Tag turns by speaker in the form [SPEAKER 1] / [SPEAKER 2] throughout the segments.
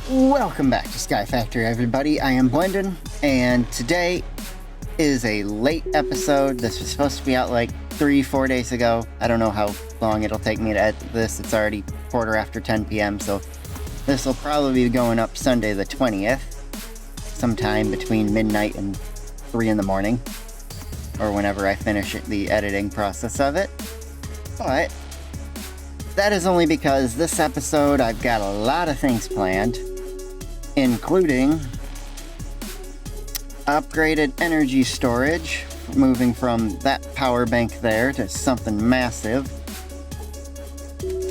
[SPEAKER 1] Welcome back to Sky Factory, everybody. I am Blendon, and today is a late episode. This was supposed to be out like 3-4 days ago. I don't know how long it'll take me to edit this. It's already quarter after 10 p.m., so this will probably be going up Sunday the 20th, sometime between midnight and 3 in the morning, or whenever I finish the editing process of it. But that is only because this episode I've got a lot of things planned, including upgraded energy storage, moving from that power bank there to something massive,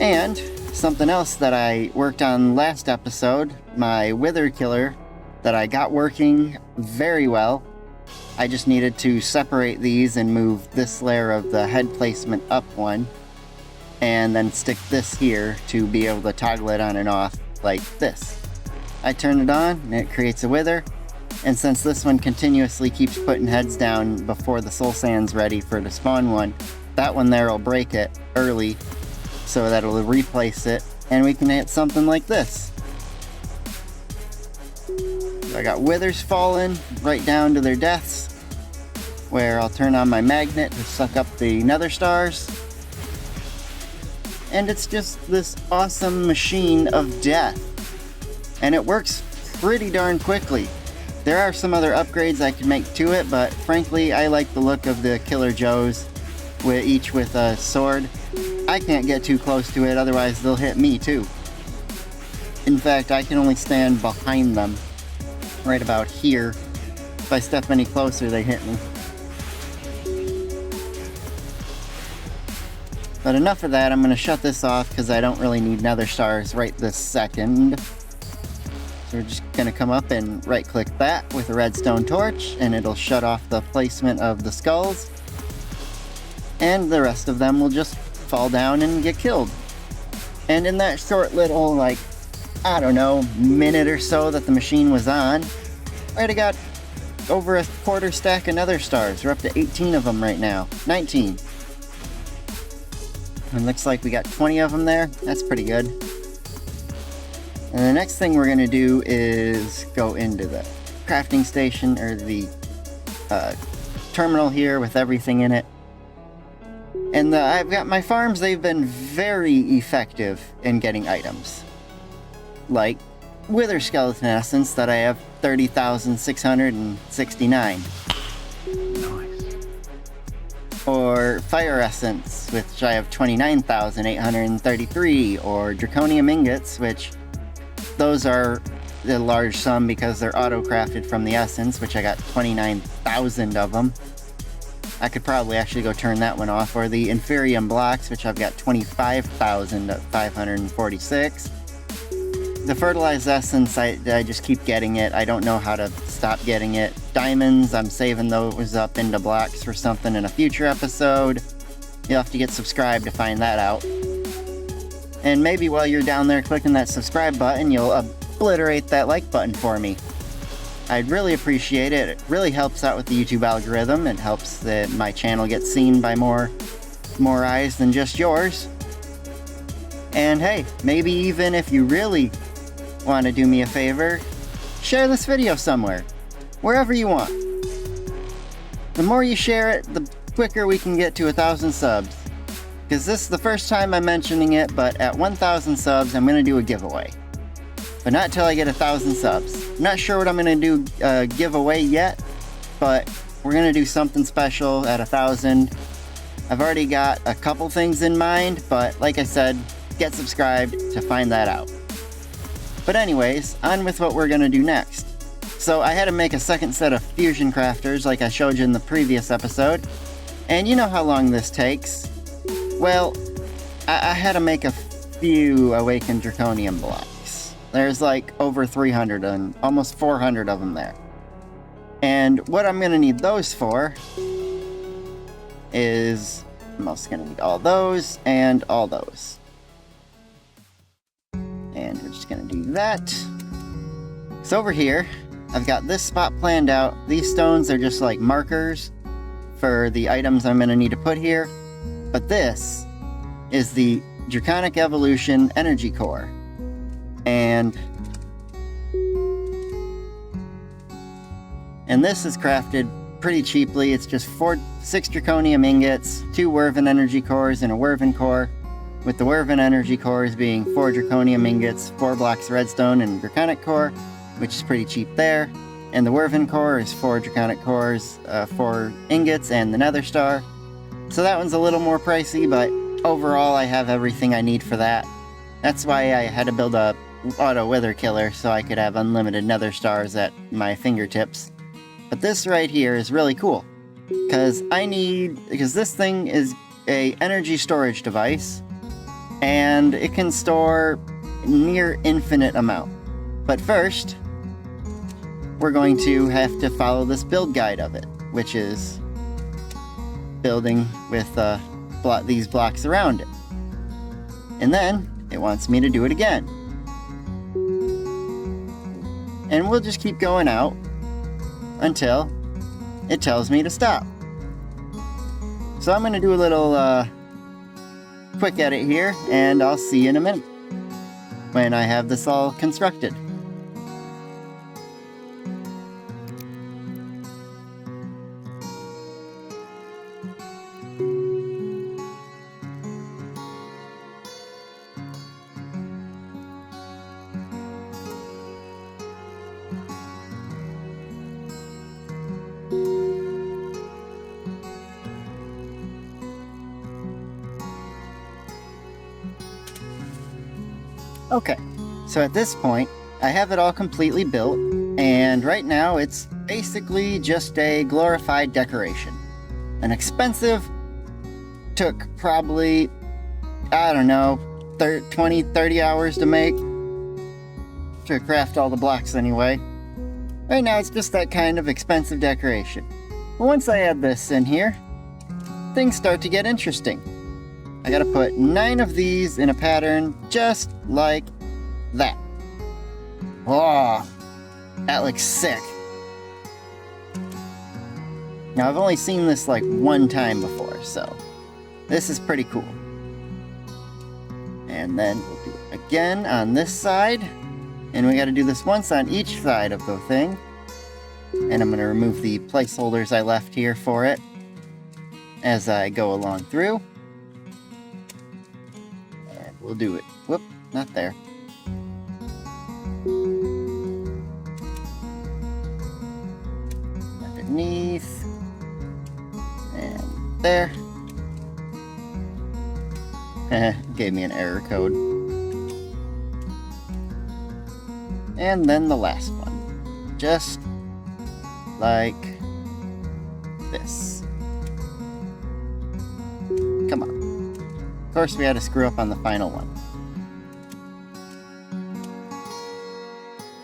[SPEAKER 1] and something else that I worked on last episode, my Wither Killer, that I got working very well. I just needed to separate these and move this layer of the head placement up one, and then stick this here to be able to toggle it on and off like this. I turn it on and it creates a wither, and since this one continuously keeps putting heads down before the soul sand's ready for the spawn one, that one there will break it early so that it'll replace it and we can hit something like this. So I got withers falling right down to their deaths, where I'll turn on my magnet to suck up the nether stars, and it's just this awesome machine of death. And it works pretty darn quickly. There are some other upgrades I could make to it, but frankly I like the look of the Killer Joes, each with a sword. I can't get too close to it, otherwise they'll hit me too. In fact, I can only stand behind them, right about here. If I step any closer, they hit me. But enough of that, I'm going to shut this off because I don't really need nether stars right this second. So we're just going to come up and right click that with a redstone torch, and it'll shut off the placement of the skulls. And the rest of them will just fall down and get killed. And in that short little, like, I don't know, minute or so that the machine was on, I already got over a quarter stack of nether stars. We're up to 18 of them right now. 19. And looks like we got 20 of them there. That's pretty good. And the next thing we're going to do is go into the crafting station, or the terminal here with everything in it. And I've got my farms, they've been very effective in getting items. Like Wither Skeleton Essence that I have 30,669. Or Fire Essence, which I have 29,833, or Draconium Ingots, which those are a large sum because they're auto-crafted from the Essence, which I got 29,000 of them. I could probably actually go turn that one off. Or the Inferium Blocks, which I've got 25,546. The Fertilized Essence, I just keep getting it. I don't know how to stop getting it. Diamonds, I'm saving those up into blocks for something in a future episode. You'll have to get subscribed to find that out. And maybe while you're down there clicking that subscribe button, you'll obliterate that like button for me. I'd really appreciate it. It really helps out with the YouTube algorithm. It helps that my channel get seen by more eyes than just yours. And hey, maybe even if you really want to do me a favor, share this video somewhere, wherever you want. The more you share it, the quicker we can get to 1,000 subs. Because this is the first time I'm mentioning it, but at 1,000 subs, I'm going to do a giveaway. But not till I get 1,000 subs. I'm not sure what I'm going to do giveaway yet, but we're going to do something special at 1,000. I've already got a couple things in mind, but like I said, get subscribed to find that out. But anyways, on with what we're going to do next. So I had to make a second set of fusion crafters like I showed you in the previous episode. And you know how long this takes. Well, I had to make a few awakened draconium blocks. There's like over 300 and almost 400 of them there. And what I'm going to need those for is, I'm also going to need all those and all those. And we're just going to do that. So over here, I've got this spot planned out. These stones are just like markers for the items I'm going to need to put here. But this is the Draconic Evolution Energy Core. And And this is crafted pretty cheaply. It's just 6 Draconium ingots, 2 Werven energy cores, and a Werven core, with the Werven energy cores being 4 Draconium ingots, 4 blocks redstone, and Draconic core, which is pretty cheap there. And the Werven core is 4 Draconic cores, 4 ingots, and the Nether Star. So that one's a little more pricey, but overall I have everything I need for that. That's why I had to build a auto wither killer so I could have unlimited Nether Stars at my fingertips. But this right here is really cool, because this thing is a energy storage device, and it can store near infinite amount. But first, we're going to have to follow this build guide of it, which is building with these blocks around it. And then it wants me to do it again. And we'll just keep going out until it tells me to stop. So I'm going to do a little quick edit here, and I'll see you in a minute when I have this all constructed. Okay, so at this point, I have it all completely built, and right now it's basically just a glorified decoration. An expensive, took probably, I don't know, 20, 30 hours to make, to craft all the blocks anyway. Right now it's just that kind of expensive decoration. But once I add this in here, things start to get interesting. I gotta put 9 of these in a pattern just like that. Whoa, that looks sick. Now I've only seen this like one time before, so this is pretty cool. And then we'll do it again on this side. And we gotta do this once on each side of the thing. And I'm gonna remove the placeholders I left here for it as I go along through. We'll do it. Whoop, not there. Underneath. And there. Gave me an error code. And then the last one. Just like this. Come on. Of course, we had to screw up on the final one.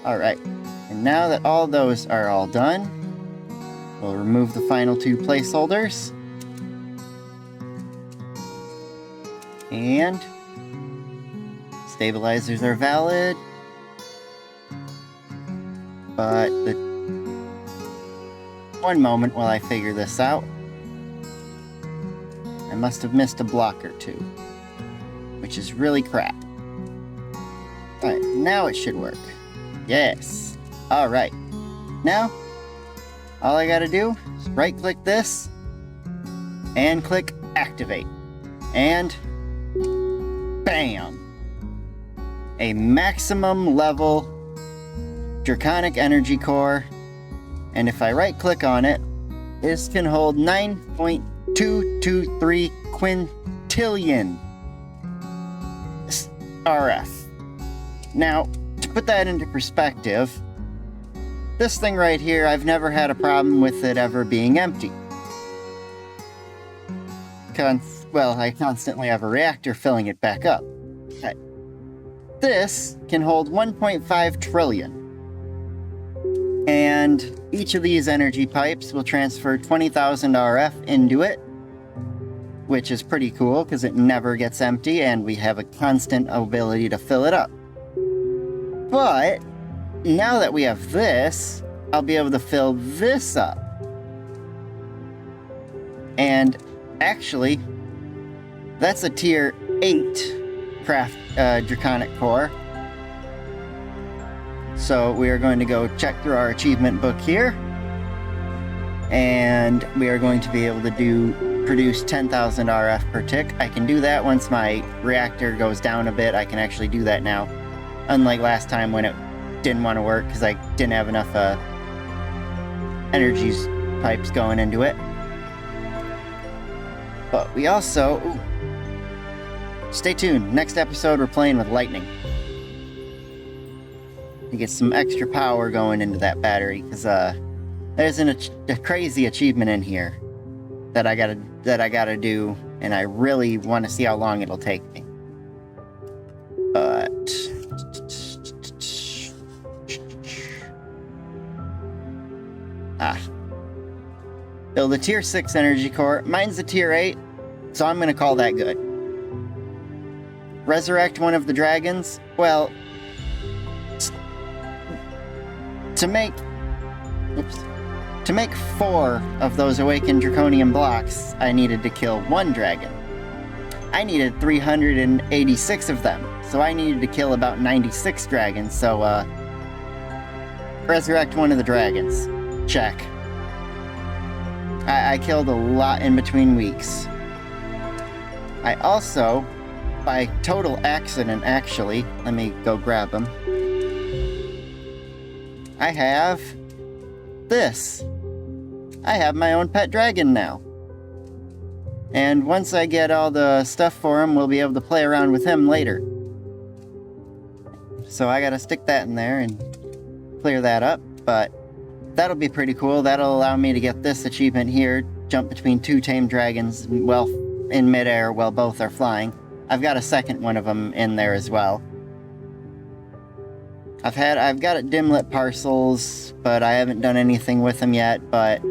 [SPEAKER 1] Alright, and now that all those are all done, we'll remove the final 2 placeholders. And stabilizers are valid. But one moment while I figure this out. I must have missed a block or 2, which is really crap. Alright, now it should work. Yes. Alright. Now, all I gotta do is right-click this, and click Activate. And bam! A maximum level Draconic energy core. And if I right-click on it, this can hold 9.223 quintillion RF. Now, to put that into perspective, this thing right here, I've never had a problem with it ever being empty. I constantly have a reactor filling it back up. Okay. This can hold 1.5 trillion. And each of these energy pipes will transfer 20,000 RF into it, which is pretty cool because it never gets empty and we have a constant ability to fill it up. But now that we have this, I'll be able to fill this up. And actually, that's a tier 8 Draconic core. So we are going to go check through our achievement book here. and we are going to be able to produce 10,000 RF per tick. I can do that once my reactor goes down a bit. I can actually do that now, unlike last time when it didn't want to work because I didn't have enough energy pipes going into it. But we also... Ooh, stay tuned. Next episode, we're playing with lightning. To get some extra power going into that battery, because there's a crazy achievement in here that I gotta do, and I really want to see how long it'll take me. But build a tier 6 energy core. Mine's a tier 8, so I'm gonna call that good. Resurrect one of the dragons. Well, to make 4 of those awakened draconium blocks, I needed to kill 1 dragon. I needed 386 of them, so I needed to kill about 96 dragons. So resurrect one of the dragons. Check. I killed a lot in between weeks. I also, by total accident actually, let me go grab them. I have this. I have my own pet dragon now. And once I get all the stuff for him, we'll be able to play around with him later. So I gotta stick that in there and clear that up, but that'll be pretty cool. That'll allow me to get this achievement here, jump between 2 tame dragons, well, in midair while both are flying. I've got a second one of them in there as well. I've got it dim-lit parcels, but I haven't done anything with them yet, but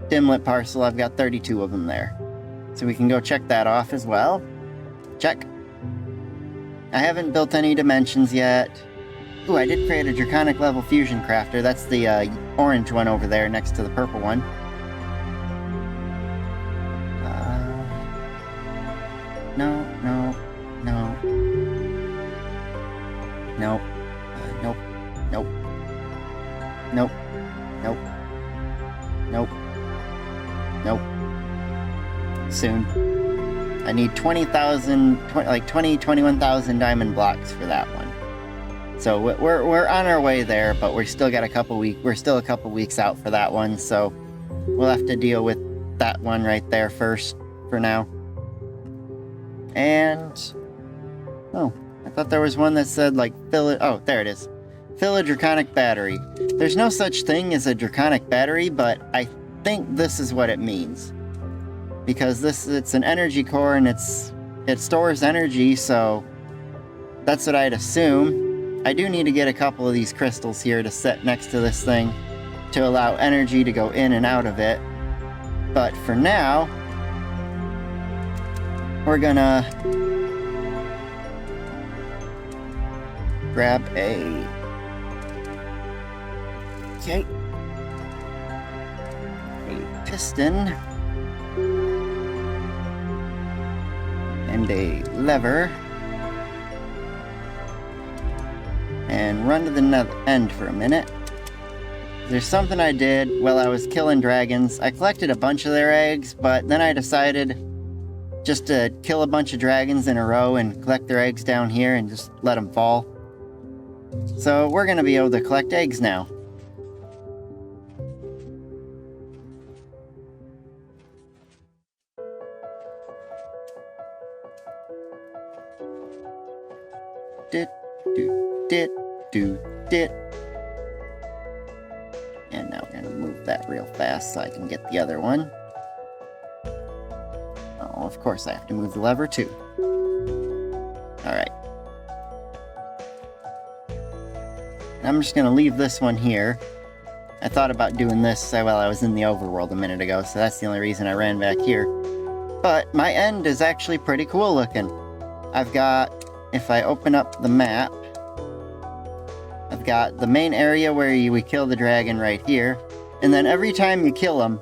[SPEAKER 1] dim-lit parcel, I've got 32 of them there. So we can go check that off as well. Check. I haven't built any dimensions yet. Ooh, I did create a Draconic level fusion crafter. That's the orange one over there next to the purple one. No. Nope. Nope. Nope. Nope. Nope. Nope. Nope. Soon. I need 21,000 diamond blocks for that one. So we're on our way there, but we're still got a couple weeks out for that one, so we'll have to deal with that one right there first for now. And oh, I thought there was one that said like fill it. Oh, there it is. Fill a Draconic battery. There's no such thing as a Draconic battery, but I think this is what it means. Because it's an energy core and it stores energy, so that's what I'd assume. I do need to get a couple of these crystals here to set next to this thing to allow energy to go in and out of it. But for now, we're gonna grab a piston and a lever and run to the end for a minute. There's something I did while I was killing dragons. I collected a bunch of their eggs, but then I decided just to kill a bunch of dragons in a row and collect their eggs down here and just let them fall. So we're gonna be able to collect eggs now. Dit. And now we're gonna move that real fast so I can get the other one. Oh, of course I have to move the lever too. Alright. I'm just gonna leave this one here. I thought about doing this while I was in the overworld a minute ago, so that's the only reason I ran back here. But my end is actually pretty cool looking. I've got, if I open up the map, I've got the main area where we kill the dragon right here, and then every time you kill him,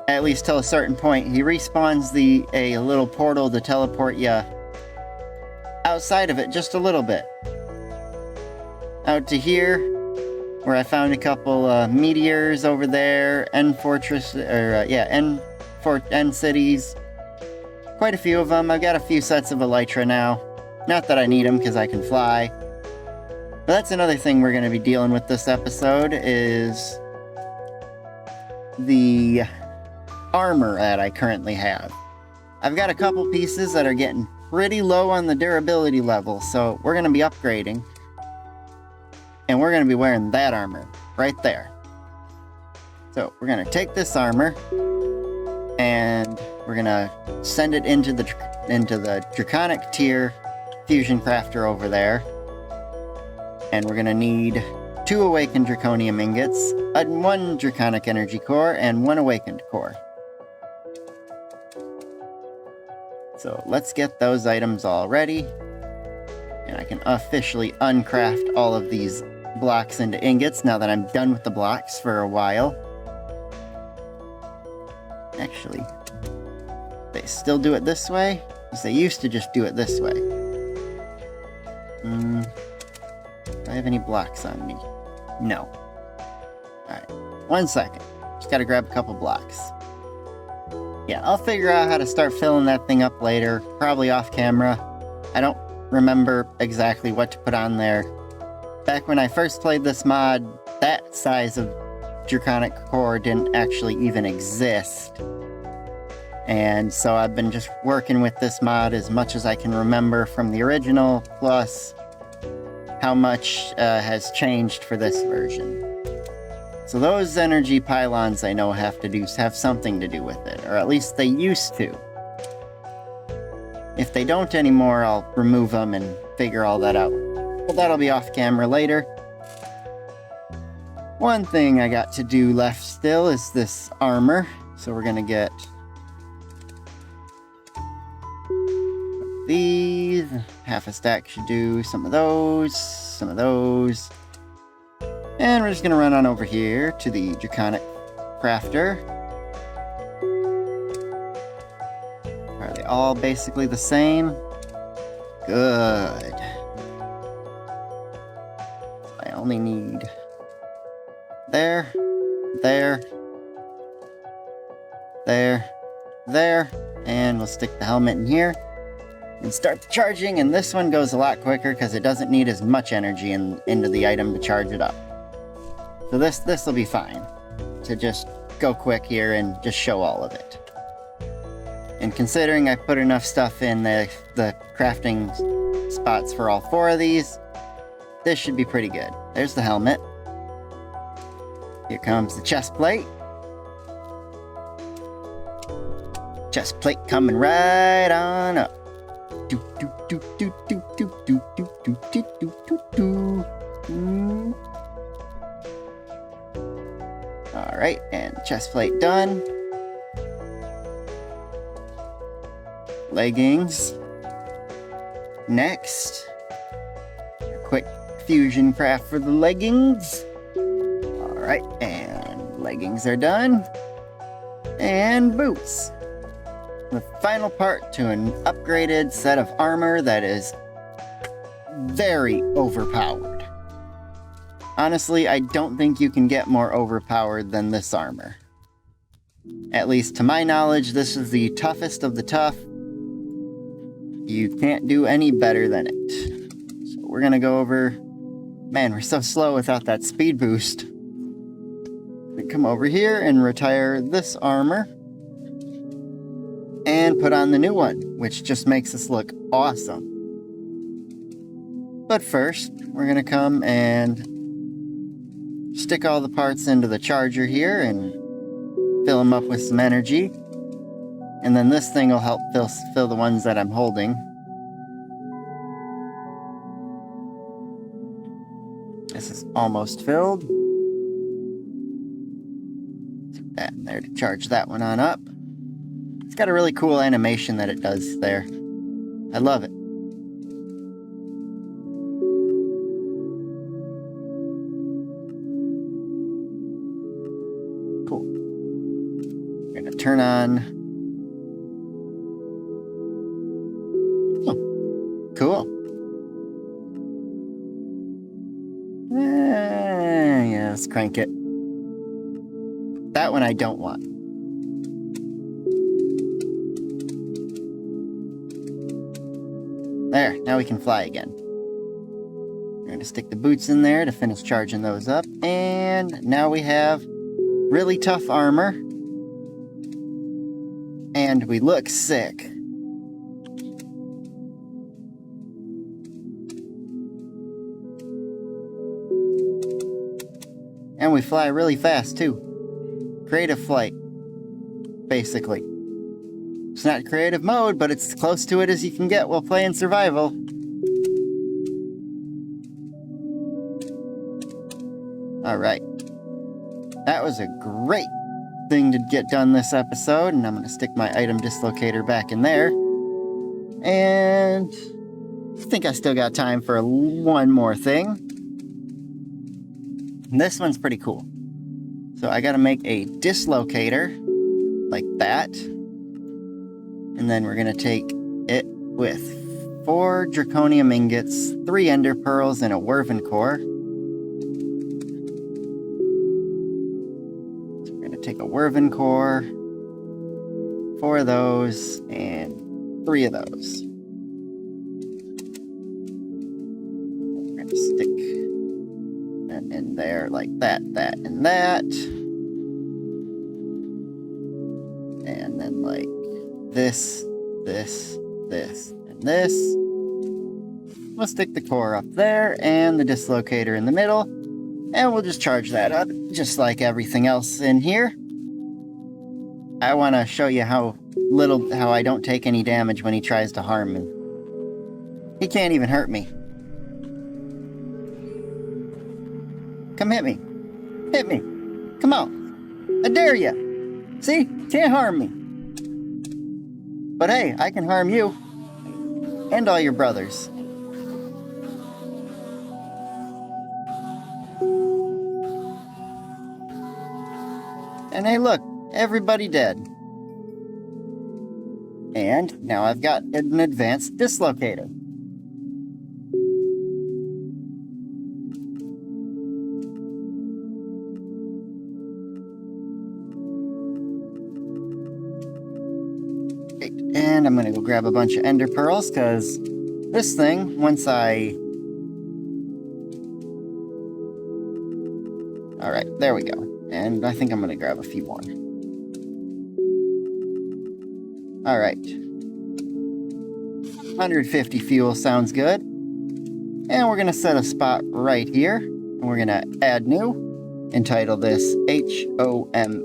[SPEAKER 1] at least till a certain point, he respawns a little portal to teleport you outside of it just a little bit. Out to here, where I found a couple meteors over there, end fortress, or end cities. Quite a few of them. I've got a few sets of elytra now. Not that I need them because I can fly. But that's another thing we're going to be dealing with this episode is the armor that I currently have. I've got a couple pieces that are getting pretty low on the durability level, so we're going to be upgrading. And we're going to be wearing that armor right there. So we're going to take this armor and we're going to send it into the Draconic tier fusion crafter over there. And we're going to need 2 awakened draconium ingots, 1 draconic energy core, and 1 awakened core. So let's get those items all ready. And I can officially uncraft all of these blocks into ingots now that I'm done with the blocks for a while. Actually, they still do it this way? Because they used to just do it this way. Do I have any blocks on me? No. Alright, 1 second. Just gotta grab a couple blocks. Yeah, I'll figure out how to start filling that thing up later, probably off camera. I don't remember exactly what to put on there. Back when I first played this mod, that size of Draconic core didn't actually even exist. And so I've been just working with this mod as much as I can remember from the original, plus how much has changed for this version. So those energy pylons I know have something to do with it, or at least they used to. If they don't anymore, I'll remove them and figure all that out. But that'll be off camera later. One thing I got to do left still is this armor. So we're gonna get these. Half a stack should do some of those, And we're just gonna run on over here to the Draconic Crafter. Are they all basically the same? Good. I only need there, and we'll stick the helmet in here and start charging, and this one goes a lot quicker because it doesn't need as much energy into the item to charge it up. So this will be fine to just go quick here and just show all of it. And considering I put enough stuff in the crafting spots for all 4 of these, this should be pretty good. There's the helmet. Here comes the chest plate. Chest plate coming right on up. Do do do do do do do do do do do do do. Alright, and chest plate done. Leggings. Next. A quick fusion craft for the leggings. Alright, and leggings are done. And boots. The final part to an upgraded set of armor that is very overpowered. Honestly, I don't think you can get more overpowered than this armor. At least to my knowledge, this is the toughest of the tough. You can't do any better than it. So we're gonna go over... Man, we're so slow without that speed boost. We come over here and retire this armor. And put on the new one, which just makes us look awesome. But first, we're gonna come and stick all the parts into the charger here and fill them up with some energy. And then this thing will help fill the ones that I'm holding. This is almost filled. Put that in there to charge that one on up. It's got a really cool animation that it does there. I love it. Cool. We're gonna turn on... Oh, cool. Yeah, Let's crank it. That one I don't want. There, now we can fly again. We're going to stick the boots in there to finish charging those up. And now we have really tough armor. And we look sick. And we fly really fast too. Creative flight, basically. It's not creative mode, but it's as close to it as you can get while playing survival. Alright. That was a great thing to get done this episode, and I'm going to stick my item dislocator back in there. And I think I still got time for one more thing. And this one's pretty cool. So I got to make a dislocator like that. And then we're going to take it with 4 draconium ingots, 3 ender pearls, and a Werven core. So we're going to take a Werven core, 4 of those, and 3 of those. We're going to stick them in there like that, that, and that. And then like this, this, and this. We'll stick the core up there and the dislocator in the middle, and we'll just charge that up, just like everything else in here. I want to show you how I don't take any damage when he tries to harm me. He can't even hurt me. Come hit me. Hit me. Come on. I dare you. See? Can't harm me. But hey, I can harm you. And all your brothers. And hey look, everybody dead. And now I've got an advanced dislocator. And I'm gonna go grab a bunch of ender pearls, because this thing, once I... Alright, there we go. And I think I'm gonna grab a few more. Alright. 150 fuel sounds good. And we're gonna set a spot right here. And we're gonna add new. Entitle this HOME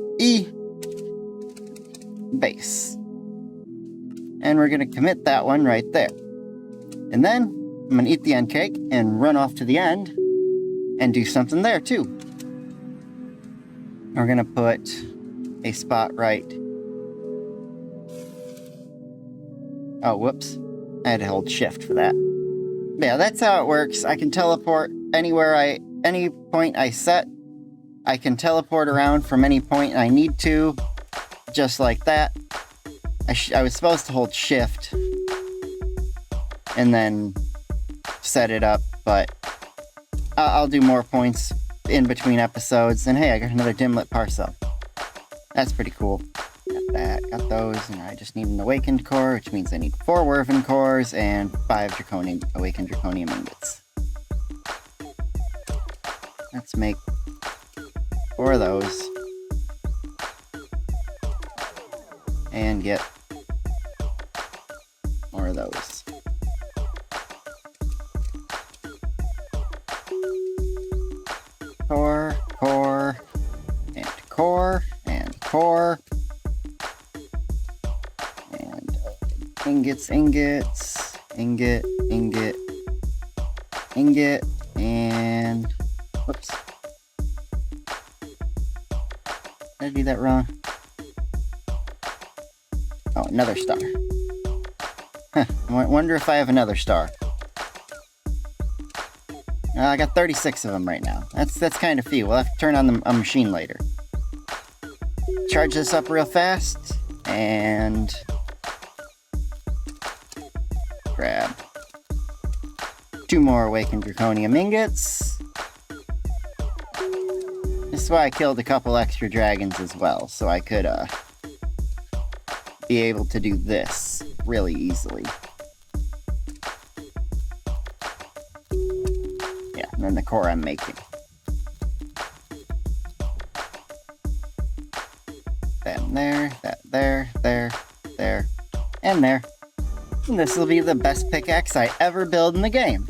[SPEAKER 1] base. And we're going to commit that one right there. And then I'm going to eat the end cake and run off to the end and do something there too. We're going to put a spot right. Oh, whoops. I had to hold shift for that. Yeah, that's how it works. I can teleport anywhere any point I set. I can teleport around from any point I need to, just like that. I was supposed to hold shift and then set it up, but I'll do more points in between episodes. And hey, I got another dimlet parcel. That's pretty cool. Got that, got those, and I just need an awakened core, which means I need 4 Werven cores and 5 awakened draconium ingots. Let's make 4 of those. And get more of those. Core, and core, and core. And ingots, ingot, and whoops. Did I do that wrong? Oh, another star. Huh, I wonder if I have another star. I got 36 of them right now. That's kind of few. We'll have to turn on a machine later. Charge this up real fast, and grab 2 more awakened draconium ingots. This is why I killed a couple extra dragons as well, so I could be able to do this really easily. Yeah, and then the core I'm making. Then there, that there, there, and there. And this will be the best pickaxe I ever build in the game.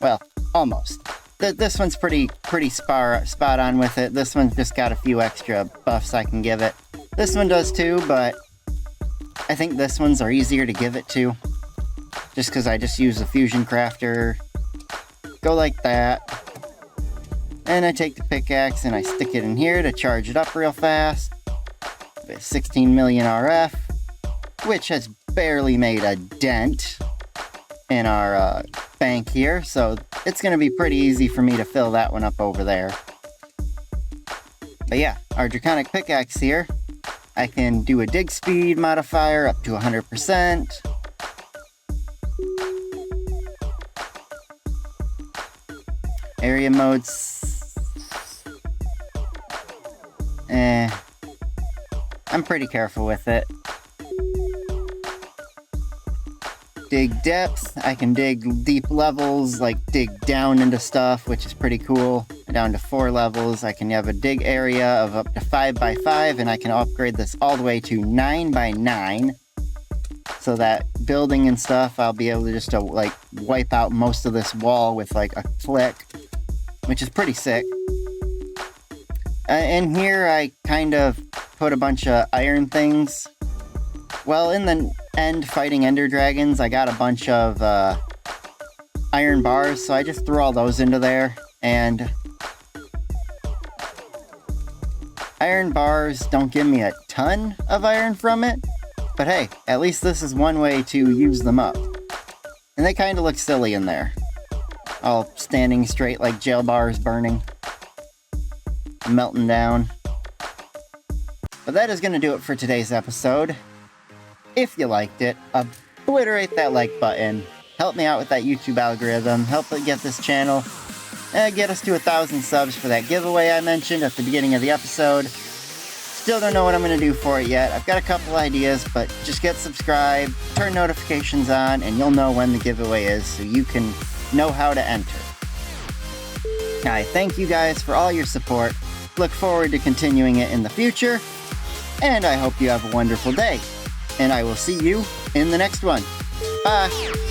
[SPEAKER 1] Well, almost. This one's pretty spot on with it. This one's just got a few extra buffs I can give it. This one does too, but I think this ones are easier to give it to. Just because I just use the fusion crafter. Go like that. And I take the pickaxe and I stick it in here to charge it up real fast. With 16 million RF, which has barely made a dent in our bank here, so it's going to be pretty easy for me to fill that one up over there. But yeah, our Draconic Pickaxe here, I can do a dig speed modifier up to 100%. Area modes, I'm pretty careful with it. Dig depth, I can dig deep levels, like dig down into stuff, which is pretty cool. Down to 4 levels, I can have a dig area of up to 5x5, and I can upgrade this all the way to 9x9. So that building and stuff, I'll be able to just like wipe out most of this wall with like a click, which is pretty sick. In here, I kind of put a bunch of iron things. Well, in the end, fighting ender dragons, I got a bunch of iron bars, so I just threw all those into there. And iron bars don't give me a ton of iron from it, but hey, at least this is one way to use them up. And they kind of look silly in there, all standing straight like jail bars burning, melting down. But that is going to do it for today's episode. If you liked it, obliterate that like button. Help me out with that YouTube algorithm. Help it get this channel. Get us to 1,000 subs for that giveaway I mentioned at the beginning of the episode. Still don't know what I'm going to do for it yet. I've got a couple ideas, but just get subscribed, turn notifications on, and you'll know when the giveaway is so you can know how to enter. I thank you guys for all your support. Look forward to continuing it in the future. And I hope you have a wonderful day. And I will see you in the next one. Bye!